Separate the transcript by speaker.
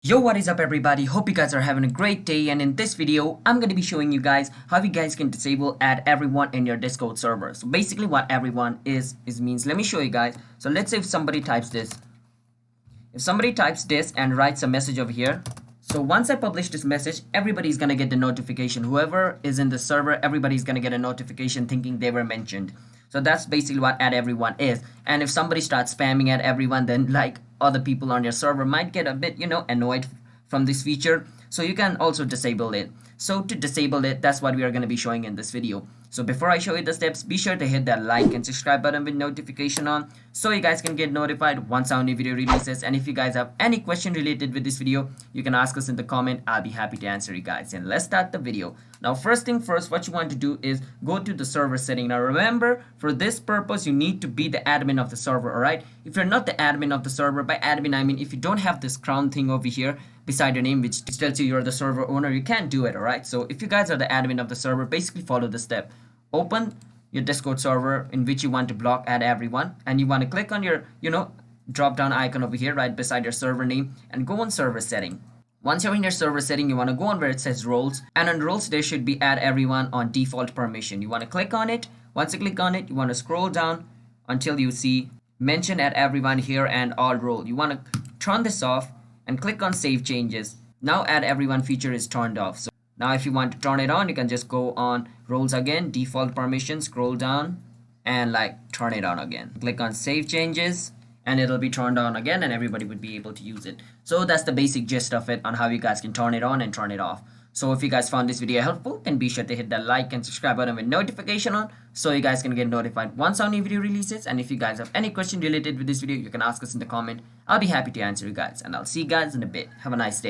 Speaker 1: Yo, what is up everybody? Hope you guys are having a great day, and in this video I'm going to be showing you guys how you guys can disable add everyone in your Discord server. So basically what everyone is means, let me show you guys. So let's say if somebody types this. If somebody types this and writes a message over here, so once I publish this message, everybody's gonna get the notification. Whoever is in the server, everybody's gonna get a notification thinking they were mentioned. So that's basically what add everyone is. And if somebody starts spamming at everyone, then like other people on your server might get a bit, annoyed from this feature. So you can also disable it. So to disable it, that's what we are going to be showing in this video. So before I show you the steps, be sure to hit that like and subscribe button with notification on so you guys can get notified once our new video releases. And if you guys have any question related with this video, you can ask us in the comment. I'll be happy to answer you guys. And let's start the video. Now first thing first, what you want to do is go to the server setting. Now remember, for this purpose you need to be the admin of the server. Alright, if you're not the admin of the server, by admin I mean if you don't have this crown thing over here beside your name which tells you you're the server owner, you can't do it. Alright, so if you guys are the admin of the server, basically follow the step. Open your Discord server in which you want to block add everyone, and you want to click on your drop down icon over here right beside your server name and go on server setting. Once you're in your server setting, you want to go on where it says roles, and on roles there should be add everyone on default permission. You want to click on it. Once you click on it, you want to scroll down until you see mention add everyone here and all role. You want to turn this off and click on save changes. Now add everyone feature is turned off. So now if you want to turn it on, you can just go on roles again, default permission, scroll down and like turn it on again. Click on save changes and it'll be turned on again and everybody would be able to use it. So that's the basic gist of it on how you guys can turn it on and turn it off. So if you guys found this video helpful, then be sure to hit that like and subscribe button with notification on so you guys can get notified once our new video releases. And if you guys have any question related with this video, you can ask us in the comment. I'll be happy to answer you guys, and I'll see you guys in a bit. Have a nice day.